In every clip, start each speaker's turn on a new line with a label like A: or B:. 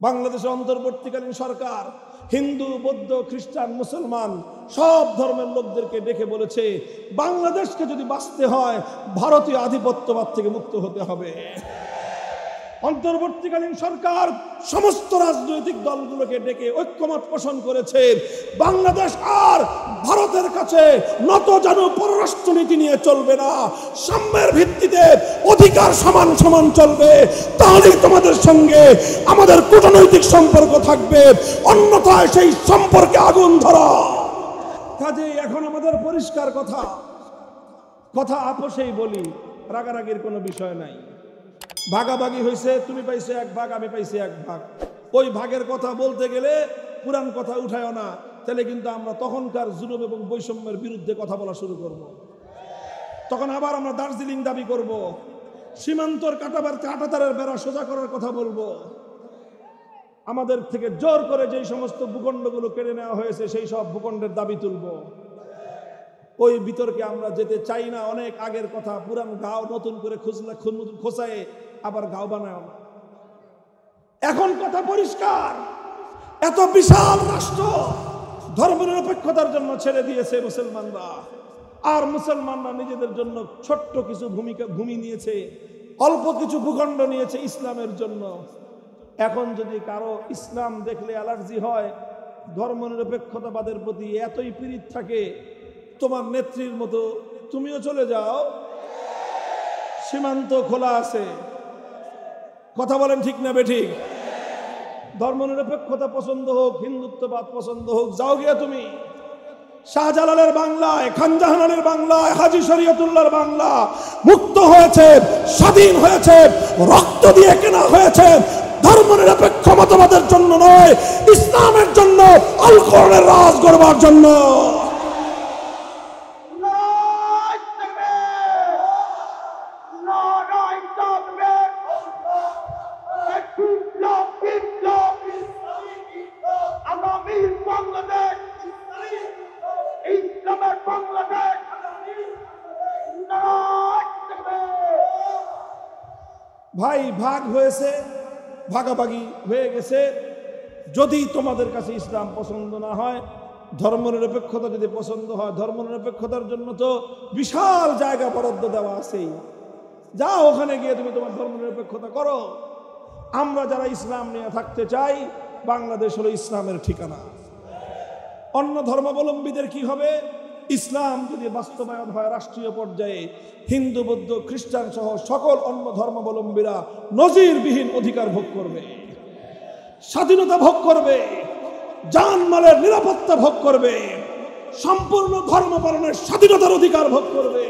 A: বাংলাদেশের অন্তর্বর্তীকালীন সরকার হিন্দু, বৌদ্ধ, খ্রিস্টান, মুসলমান সব ধর্মের লোকদেরকে ডেকে বলেছে, বাংলাদেশকে যদি বাঁচতে হয় ভারতীয় আধিপত্যবাদ থেকে মুক্ত হতে হবে। অন্তর্বর্তীকালীন সরকার সমস্ত রাজনৈতিক দলগুলোকে ডেকে ঐক্যমত পোষণ করেছে, বাংলাদেশ আর ভারতের কাছে নতজানু পররাষ্ট্রনীতি নিয়ে চলবে না, সাম্যের ভিত্তিতে অধিকার সমান সমান চলবে, তাহলেই তোমাদের সঙ্গে আমাদের কূটনৈতিক সম্পর্ক থাকবে, অন্যথায় সেই সম্পর্কে আগুন ধরা। কাজেই এখন আমাদের পরিষ্কার কথা আপোষেই বলি, রাগারাগির কোনো বিষয় নাই। ভাগাভাগি হয়েছে, তুমি পাইছো এক ভাগ, আমি পাইছি এক ভাগ, ওই ভাগের কথা বলতে গেলে পুরান কথা উঠায়ও না, তাহলে কিন্তু আমরা তখনকার জুলুম এবং বৈষম্যের বিরুদ্ধে কথা বলা শুরু করব। তখন আবার আমরা দার্জিলিং দাবি করব, সীমান্তর কাঁটাতারের বেড়া সোজা করার কথা বলবো, আমাদের থেকে জোর করে যেই সমস্ত ভূখণ্ডগুলো কেড়ে নেওয়া হয়েছে সেই সব ভূখণ্ডের দাবি তুলব। ওই বিতর্কে আমরা যেতে চাই না। অনেক আগের কথা, পুরান গাঁও নতুন করে খোঁচায় আবার গাঁও বানায় না। এখন কথা পরিষ্কার, এত বিশাল রাষ্ট্র ধর্মনিরপেক্ষতার জন্য ছেড়ে দিয়েছে মুসলমানরা, আর মুসলমানরা নিজেদের জন্য ছোট্ট কিছু ভূমি নিয়েছে, অল্প কিছু ভূখণ্ড নিয়েছে ইসলামের জন্য। এখন যদি কারো ইসলাম দেখলে অ্যালার্জি হয়, ধর্মনিরপেক্ষতাবাদের প্রতি এতই পীড়িত থাকে, তোমার নেত্রীর মতো তুমিও চলে যাও, সীমান্ত খোলা আছে। কথা বলেন ঠিক না বেঠিক? ধর্মনিরপেক্ষতা পছন্দ হোক, হিন্দুত্ববাদ পছন্দ হোক, যাও গিয়া তুমি। শাহজালালের বাংলায়, খানজাহানের বাংলায়, হাজী শরীয়তুল্লাহর বাংলা মুক্ত হয়েছে, স্বাধীন হয়েছে, রক্ত দিয়ে কেনা হয়েছে, ধর্মনিরপেক্ষ মতবাদের জন্য নয়, ইসলামের জন্য, আল কোরআনের রাজ গড়বার জন্য। ভাই ভাগ হয়েছে, ভাগাভাগি হয়ে গেছে। যদি তোমাদের কাছে ইসলাম পছন্দ না হয়, ধর্মনিরপেক্ষতা যদি পছন্দ হয়, ধর্মনিরপেক্ষতার জন্য তো বিশাল জায়গা বরাদ্দ দেওয়া আছেই, যাও ওখানে গিয়ে তুমি তোমার ধর্মনিরপেক্ষতা করো। আমরা যারা ইসলাম নিয়ে থাকতে চাই, বাংলাদেশ হলো ইসলামের ঠিকানা। অন্য ধর্মাবলম্বীদের কি হবে? ইসলাম যদি বাস্তবায়ন হয় রাষ্ট্রীয় পর্যায়ে, হিন্দু, বৌদ্ধ, খ্রিস্টান সহ সকল অন্য ধর্মাবলম্বীরা নজিরবিহীন অধিকার ভোগ করবে, স্বাধীনতা ভোগ করবে, জানমালের নিরাপত্তা ভোগ করবে, সম্পূর্ণ ধর্ম পালনের স্বাধীনতার অধিকার ভোগ করবে।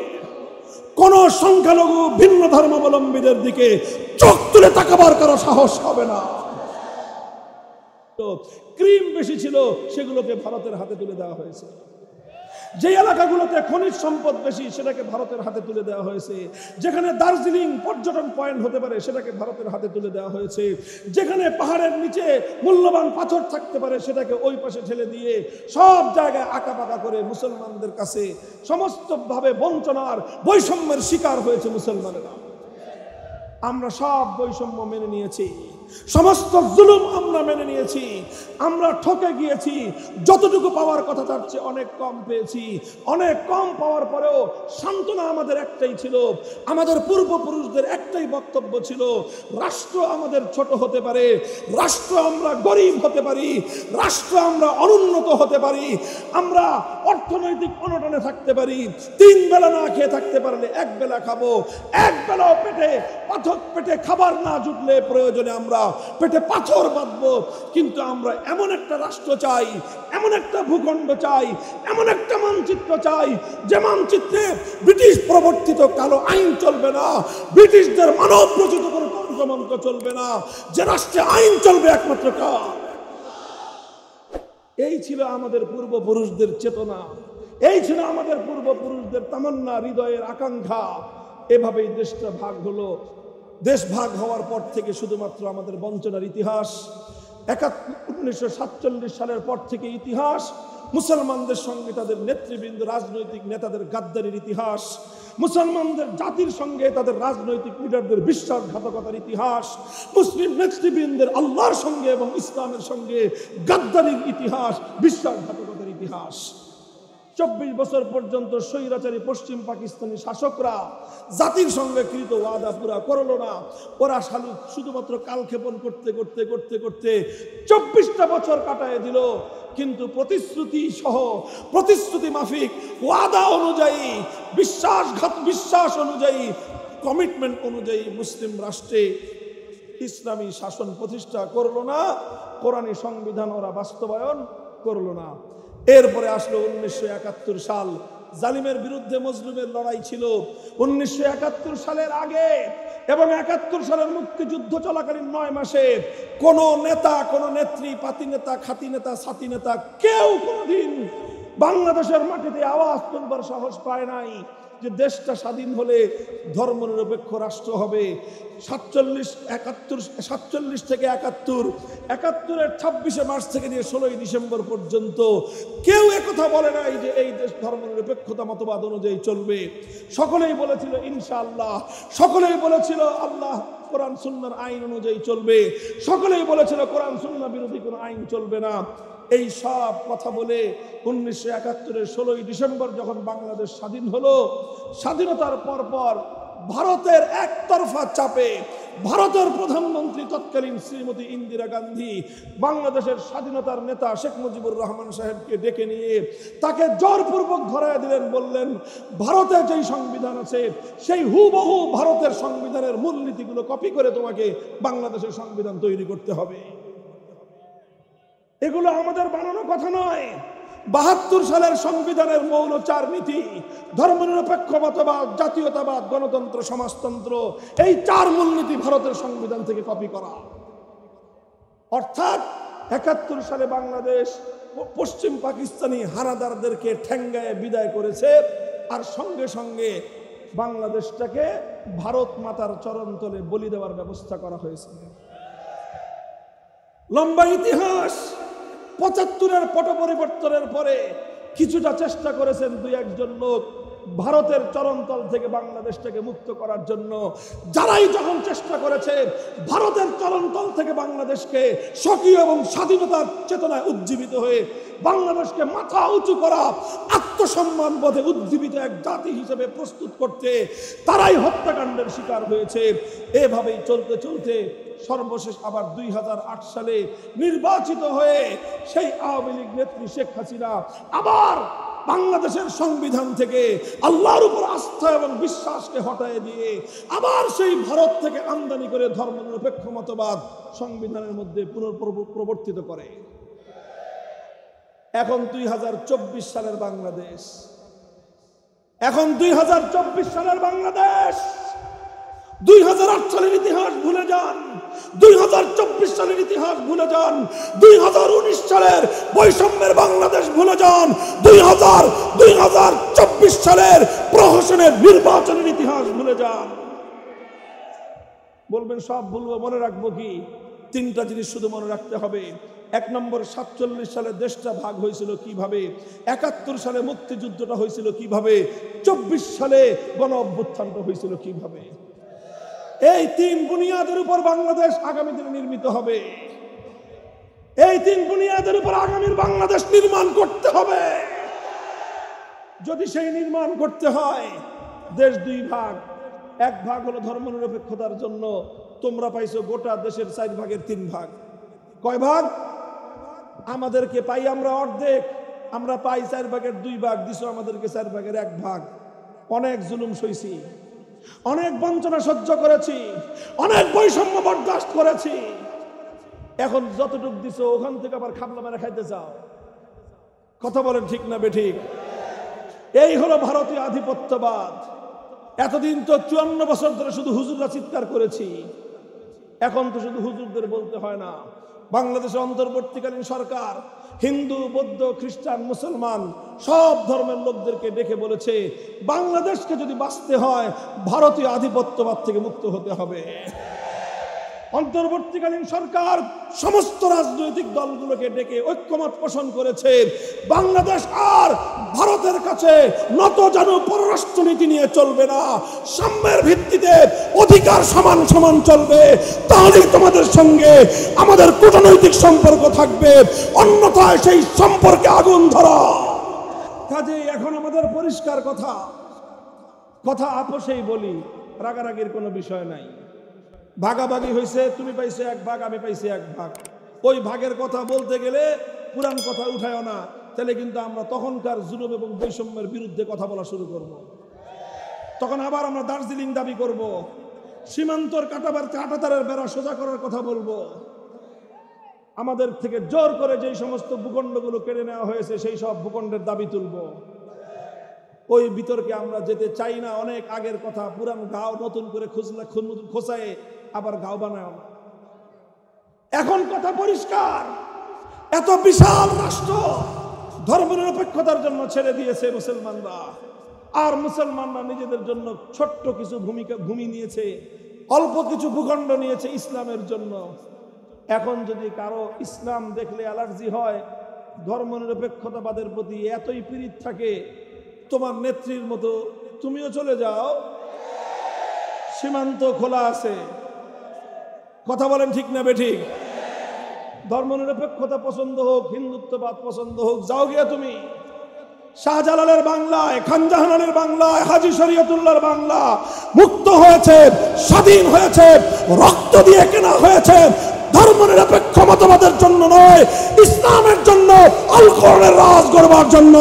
A: কোন সংখ্যালঘু ভিন্ন ধর্মাবলম্বীদের দিকে চোখ তুলে তাকাবার কারো সাহস হবে না। ক্রিম বেশি ছিল, সেগুলোকে ভারতের হাতে তুলে দেওয়া হয়েছে। যে এলাকাগুলোতে খনিজ সম্পদ বেশি, সেটাকে ভারতের হাতে তুলে দেওয়া হয়েছে। যেখানে দার্জিলিং পর্যটন পয়েন্ট হতে পারে, সেটাকে ভারতের হাতে তুলে দেওয়া হয়েছে। যেখানে পাহাড়ের নিচে মূল্যবান পাথর থাকতে পারে, সেটাকে ওই পাশে ঠেলে দিয়ে সব জায়গায় আঁকাবাঁকা করে মুসলমানদের কাছে সমস্তভাবে বঞ্চনার, বৈষম্যের শিকার হয়েছে মুসলমানেরা। আমরা সব বৈষম্য মেনে নিয়েছি, সমস্ত জুলুম আমরা মেনে নিয়েছি, আমরা ঠকে গিয়েছি। যতটুকু পাওয়ার কথা তার চেয়ে অনেক কম পেয়েছি। অনেক কম পাওয়ার পরেও সান্ত্বনা আমাদের একটাই ছিল, আমাদের পূর্বপুরুষদের একটাই বক্তব্য ছিল, রাষ্ট্র আমাদের ছোট হতে পারে, রাষ্ট্র আমরা গরিব হতে পারি, রাষ্ট্র আমরা অনুন্নত হতে পারি, আমরা অর্থনৈতিক অনটনে থাকতে পারি, 3 বেলা না খেয়ে থাকতে পারলে 1 বেলা খাবো, 1 বেলাও পেটে খাবার না জুটলে প্রয়োজনে আমরা পেটে পাথর বাঁধবো, কিন্তু আমরা এমন একটা রাষ্ট্র চাই, এমন একটা ভূখণ্ড চাই, এমন একটা মানচিত্র চাই, যে মানচিত্রে ব্রিটিশ প্রবর্তিত কালো আইন চলবে না, ব্রিটিশদের মানব রচিত কোনো তন্ত্রমন্ত্র চলবে না, যে রাষ্ট্রে আইন চলবে একমাত্র কার। এই ছিল আমাদের পূর্বপুরুষদের চেতনা, এই ছিল আমাদের পূর্বপুরুষদের তামান্না, হৃদয়ের আকাঙ্ক্ষা। এভাবেই দেশটা ভাগ হলো। দেশ ভাগ হওয়ার পর থেকে শুধুমাত্র আমাদের বঞ্চনার ইতিহাস। 1947 সালের পর থেকে ইতিহাস, মুসলমানদের সঙ্গে তাদের নেতৃবৃন্দ, রাজনৈতিক নেতাদের গাদ্দারির ইতিহাস। মুসলমানদের জাতির সঙ্গে তাদের রাজনৈতিক লিডারদের বিশ্বাসঘাতকতার ইতিহাস, মুসলিম নেতৃবৃন্দের আল্লাহর সঙ্গে এবং ইসলামের সঙ্গে গাদ্দারির ইতিহাস, বিশ্বাসঘাতকতার ইতিহাস। 24 বছর পর্যন্ত স্বৈরাচারী পশ্চিম পাকিস্তানি শাসকরা জাতির সঙ্গে কৃত ওয়াদা পুরা করলো না। ওরা শুধুমাত্র কালক্ষেপণ করতে করতে করতে করতে 24টা বছর কাটায় দিল। কিন্তু প্রতিশ্রুতি মাফিক, ওয়াদা অনুযায়ী, বিশ্বাস অনুযায়ী, কমিটমেন্ট অনুযায়ী মুসলিম রাষ্ট্রে ইসলামী শাসন প্রতিষ্ঠা করলো না। কোরআনী সংবিধান ওরা বাস্তবায়ন করলো না। এরপরে আসলো 1971 সাল। জালিমের বিরুদ্ধে মজলুমের লড়াই ছিল 1971 সালের আগে, এবং 71 সালের মুক্তিযুদ্ধ চলাকালীন 9 মাসে কোন নেতা, কোন নেত্রী, পাতি নেতা, খাতি নেতা, ছাতি নেতা কেউ কোনদিন বাংলাদেশের মাটিতে আওয়াজ তুলবার সাহস পায় নাই যে দেশটা স্বাধীন হলে ধর্মনিরপেক্ষ রাষ্ট্র হবে। 47 থেকে 71, 71-এর 26শে মার্চ থেকে নিয়ে 16ই ডিসেম্বর পর্যন্ত কেউ একথা বলে নাই যে এই দেশ ধর্মনিরপেক্ষতা মতবাদ অনুযায়ী চলবে। সকলেই বলেছিল ইনশাআল্লাহ, সকলেই বলেছিল আল্লাহ কোরআন সুন্নাহর আইন অনুযায়ী চলবে, সকলেই বলেছিল কোরআন সুন্নাহ বিরোধী কোনো আইন চলবে না। এই সব কথা বলে 1971-এর 16ই ডিসেম্বর যখন বাংলাদেশ স্বাধীন হলো, স্বাধীনতার পরপর ভারতের একতরফা চাপে ভারতের প্রধানমন্ত্রী তৎকালীন শ্রীমতী ইন্দিরা গান্ধী বাংলাদেশের স্বাধীনতার নেতা শেখ মুজিবুর রহমান সাহেবকে ডেকে নিয়ে তাকে জোরপূর্বক ধরায় দিলেন। বললেন, ভারতে যেই সংবিধান আছে সেই হুবহু ভারতের সংবিধানের মূলনীতিগুলো কপি করে তোমাকে বাংলাদেশের সংবিধান তৈরি করতে হবে। এগুলো আমাদের বানানো কথা নয়। 72 সালের সংবিধানের মৌল 4 নীতি, ধর্মনিরপেক্ষবাদ, জাতীয়তাবাদ, গণতন্ত্র, সমাজতন্ত্র, এই 4 মূলনীতি ভারতের সংবিধান থেকে কপি করা। অর্থাৎ 71 সালে বাংলাদেশ পশ্চিম পাকিস্তানি হানাদারদেরকে ঠেঙ্গায় বিদায় করেছে, আর সঙ্গে সঙ্গে বাংলাদেশটাকে ভারত মাতার চরণতলে বলি দেওয়ার ব্যবস্থা করা হয়েছে। লম্বা ইতিহাস। 75-এর পট পরিবর্তনের পরে কিছুটা চেষ্টা করেছেন 2-1 লোক ভারতের চরণতল থেকে বাংলাদেশটাকে মুক্ত করার জন্য। যারাই যখন চেষ্টা করেছে ভারতের চরণতল থেকে বাংলাদেশকে স্বকীয় এবং স্বাধীনতার চেতনায় উজ্জীবিত হয়ে বাংলাদেশকে মাথা উঁচু করা, আত্মসম্মান বোধে উজ্জীবিত এক জাতি হিসেবে প্রস্তুত করতে, তারাই হত্যাকাণ্ডের শিকার হয়েছে। এভাবেই চলতে চলতে সর্বশেষ আবার 2008 সালে নির্বাচিত হয়ে সেই আওয়ামী লীগ নেত্রী শেখ হাসিনা আবার বাংলাদেশের সংবিধান থেকে আল্লাহর উপর আস্থা এবং বিশ্বাসকে হটায় দিয়ে আবার সেই ভারত থেকে আমদানি করে ধর্মনিরপেক্ষ মতবাদ সংবিধানের মধ্যে পুনঃপ্রবর্তিত করে। এখন 2024 সালের বাংলাদেশ, এখন 2024 সালের বাংলাদেশ। 2008 সালের ইতিহাস ভুলে যান, 2024 সালের ইতিহাস ভুলে যান, 2019 সালের বৈষম্যের বাংলাদেশ ভুলে যান, 2024 সালের প্রহসনের নির্বাচনের ইতিহাস ভুলে যান। বলবেন সব ভুলবো, মনে রাখবো কি? 3টা জিনিস শুধু মনে রাখতে হবে। 1 নম্বর, 47 সালে দেশটা ভাগ হয়েছিল কিভাবে, 71 সালে মুক্তিযুদ্ধটা হয়েছিল কিভাবে, 24 সালে গণ অভ্যুত্থানটা হয়েছিল কিভাবে। এই 3 বুনিয়াদের উপর বাংলাদেশ আগামী দিনে নির্মিত হবে। এই 3 বুনিয়াদের উপর আগামীর বাংলাদেশ নির্মাণ করতে হবে। যদি সেই নির্মাণ করতে হয়, দেশ 2 ভাগ। 1 ভাগ হলো ধর্মনিরপেক্ষতার জন্য, তোমরা পাইছো গোটা দেশের 4 ভাগের 3 ভাগ। কয় ভাগ? আমাদেরকে পাই আমরা অর্ধেক, আমরা পাই 4 ভাগের 2 ভাগ, দিছো আমাদেরকে 4 ভাগের 1 ভাগ। অনেক জুলুম সইছি, অনেক বঞ্চনা সহ্য করেছি, অনেক বৈষম্য বরদাস্ত করেছি। এখন যতটুক দিছো ওখান থেকে আবার খাবলা মেরে খাইতে চাও। কথা বলেন ঠিক না বেঠিক? এই হলো ভারতীয় আধিপত্যবাদ। এতদিন তো 54 বছর ধরে শুধু হুজুররা চিৎকার করেছি, এখন তো শুধু হুজুরদের বলতে হয় না। বাংলাদেশের অন্তর্বর্তীকালীন সরকার হিন্দু, বৌদ্ধ, খ্রিস্টান, মুসলমান সব ধর্মের লোকদেরকে ডেকে বলেছে, বাংলাদেশকে যদি বাঁচতে হয় ভারতীয় আধিপত্যবাদ থেকে মুক্ত হতে হবে। অন্তর্বর্তীকালীন সরকার সমস্ত রাজনৈতিক দলগুলোকে ডেকে ঐক্যমত পোষণ করেছে, বাংলাদেশ আর ভারতের কাছে নতজানু পররাষ্ট্রনীতি নিয়ে চলবে না, সাম্যের ভিত্তিতে অধিকার সমান সমান চলবে। তাহলেই তোমাদের সঙ্গে আমাদের কূটনৈতিক সম্পর্ক থাকবে, অন্যথায় সেই সম্পর্কে আগুন ধরা। কাজেই এখন আমাদের পরিষ্কার কথা আপোষেই বলি, রাগারাগির কোনো বিষয় নাই। ভাগাভাগি হয়েছে, তুমি পাইছো এক ভাগ, আমি পাইছি এক ভাগ। ওই ভাগের কথা বলতে গেলে পুরান কথা উঠায় না, তাহলে কিন্তু আমরা তখনকার জুলুম এবং বৈষম্যের বিরুদ্ধে কথা বলা শুরু করব। তখন আবার আমরা দার্জিলিং দাবি করব, সীমান্তর কাঁটাতারের বেড়া সোজা করার কথা বলবো, আমাদের থেকে জোর করে যেই সমস্ত ভূখণ্ডগুলো কেড়ে নেওয়া হয়েছে সেই সব ভূখণ্ডের দাবি তুলব। ওই বিতর্কে আমরা যেতে চাই না। অনেক আগের কথা, পুরান গাঁও নতুন করে খোঁচায় আবার গাঁও বানায় না। এখন কথা পরিষ্কার, এত বিশাল রাষ্ট্র ধর্মনিরপেক্ষতার জন্য ছেড়ে দিয়েছে মুসলমানরা, আর মুসলমানরা নিজেদের জন্য ছোট্ট কিছু ভূমি নিয়েছে, অল্প কিছু ভূখণ্ড নিয়েছে ইসলামের জন্য। এখন যদি কারো ইসলাম দেখলে অ্যালার্জি হয়, ধর্মনিরপেক্ষতাবাদের প্রতি এতই পীড়িত থাকে, তোমার নেত্রীর মতো তুমিও চলে যাও, সীমান্ত খোলা আছে। কথা বলেন ঠিক না বেঠিক? ধর্মনিরপেক্ষতা পছন্দ হোক, হিন্দুত্ববাদ পছন্দ হোক, যাও গিয়া তুমি। শাহজালালের বাংলায়, খানজাহানের বাংলায়, হাজী শরীয়তুল্লাহর বাংলা মুক্ত হয়েছে, স্বাধীন হয়েছে, রক্ত দিয়ে কেনা হয়েছে। ধর্মনিরপেক্ষ মতবাদের জন্য নয়, ইসলামের জন্য, আল কোরআনের রাজ গড়বার জন্য।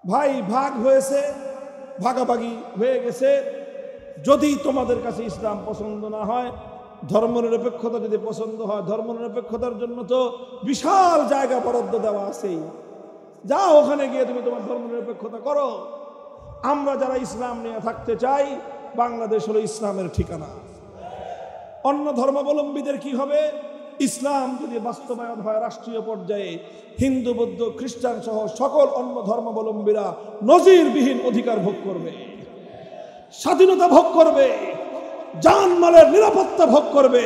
A: ভাই ভাগ হয়েছে, ভাগাভাগি হয়ে গেছে। যদি তোমাদের কাছে ইসলাম পছন্দ না হয়, ধর্মনিরপেক্ষতা যদি পছন্দ হয়, ধর্মনিরপেক্ষতার জন্য তো বিশাল জায়গা বরাদ্দ দেওয়া আছেই, যাও ওখানে গিয়ে তুমি তোমার ধর্মনিরপেক্ষতা করো। আমরা যারা ইসলাম নিয়ে থাকতে চাই, বাংলাদেশ হলো ইসলামের ঠিকানা। অন্য ধর্মাবলম্বীদের কি হবে? ইসলাম যদি বাস্তবায়ন হয় রাষ্ট্রীয় পর্যায়ে, হিন্দু বৌদ্ধ খ্রিস্টান সহ সকল অন্য ধর্মাবলম্বীরা নজিরবিহীন অধিকার ভোগ করবে, স্বাধীনতা ভোগ করবে, জানমালের নিরাপত্তা ভোগ করবে,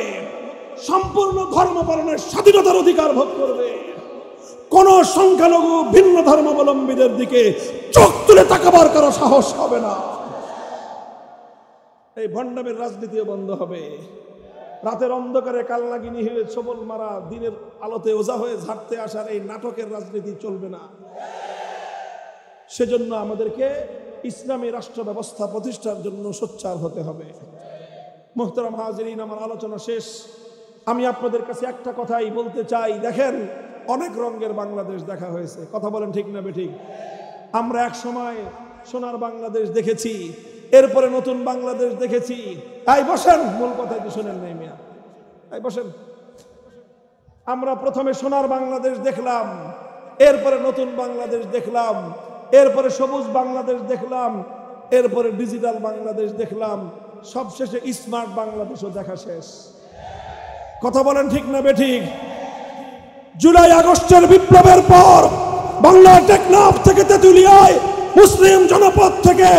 A: সম্পূর্ণ ধর্ম পালনের স্বাধীনতার অধিকার ভোগ করবে। কোন সংখ্যালঘু ভিন্ন ধর্মাবলম্বীদের দিকে চোখ তুলে তাকাবার কারো সাহস হবে না। এই ভণ্ডামের রাজনীতিও বন্ধ হবে। রাতের অন্ধকারে কালনাগিনী হয়ে ছবল মারা, দিনের আলোতে ওজা হয়ে ঝাড়তে আসার এই নাটকের রাজনীতি চলবে না। সেজন্য আমাদেরকে ইসলামী রাষ্ট্র ব্যবস্থা প্রতিষ্ঠার জন্য সোচ্চার হতে হবে। মুহতারাম হাজিরিন, আমার আলোচনা শেষ। আমি আপনাদের কাছে একটা কথাই বলতে চাই, দেখেন অনেক রঙের বাংলাদেশ দেখা হয়েছে, কথা বলেন ঠিক না বেঠিক? আমরা এক সময় সোনার বাংলাদেশ দেখেছি, এরপরে নতুন বাংলাদেশ দেখেছি। তাই বসেন, মূল কথাই তো শোনেন নাই মিয়া, তাই বসেন। আমরা প্রথমে সোনার বাংলাদেশ দেখলাম, এরপরে নতুন বাংলাদেশ দেখলাম, এরপরে সবুজ বাংলাদেশ দেখলাম, এরপরে ডিজিটাল বাংলাদেশ দেখলাম, সবশেষে স্মার্ট বাংলাদেশও দেখা শেষ। কথা বলেন ঠিক না বেঠিক? জুলাই আগস্টের বিপ্লবের পর বাংলার টেকনাফ থেকে তেঁতুলিয়ায় মুসলিম জনপদ থেকে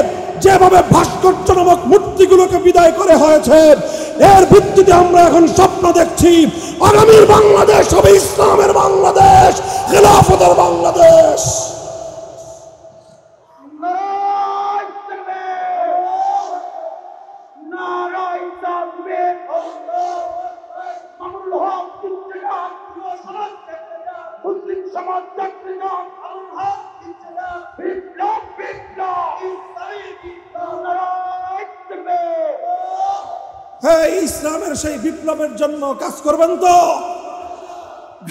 A: যেভাবে ভাস্কর্য নামক মূর্তিগুলোকে বিদায় করে হয়েছে, এর ভিত্তিতে আমরা এখন স্বপ্ন দেখছি আগামীর বাংলাদেশ হবে ইসলামের বাংলাদেশ, খেলাফতের বাংলাদেশ। ইসলামের সেই বিপ্লবের জন্য কাজ করবেন তো?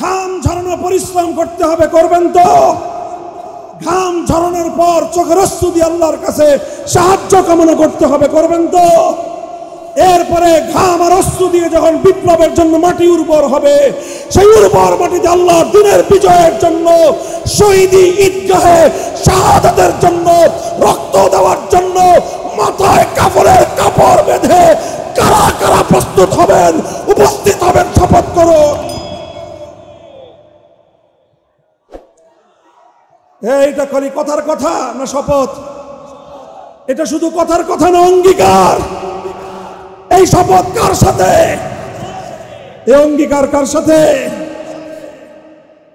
A: ঘাম ঝরানো পরিশ্রম করতে হবে, করবেন তো? ঘাম ঝরানোর পর চোখের অশ্রু দিয়ে আল্লাহর কাছে সাহায্য কামনা করতে হবে, করবেন তো? এরপরে ঘাম আর অশ্রু দিয়ে যখন বিপ্লবের জন্য মাটি উর্বর হবে, সেই উর্বর মাটিতে আল্লাহর দ্বীনের বিজয়ের জন্য, শহীদি ঈদগাহে শাহাদাতের জন্য, রক্ত দেওয়ার জন্য মাথায় কাপড়ের কাপড় বেঁধে কারা কারা প্রস্তুত হবেন, উপস্থিত হবেন, শপথ করুন। এইটা খালি কথার কথা না শপথ? এটা শুধু কথার কথা না, অঙ্গীকার। এই শপথ কার সাথে? এই অঙ্গীকার কার সাথে?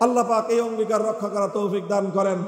A: আল্লাহ পাক এই অঙ্গীকার রক্ষা করার তৌফিক দান করেন।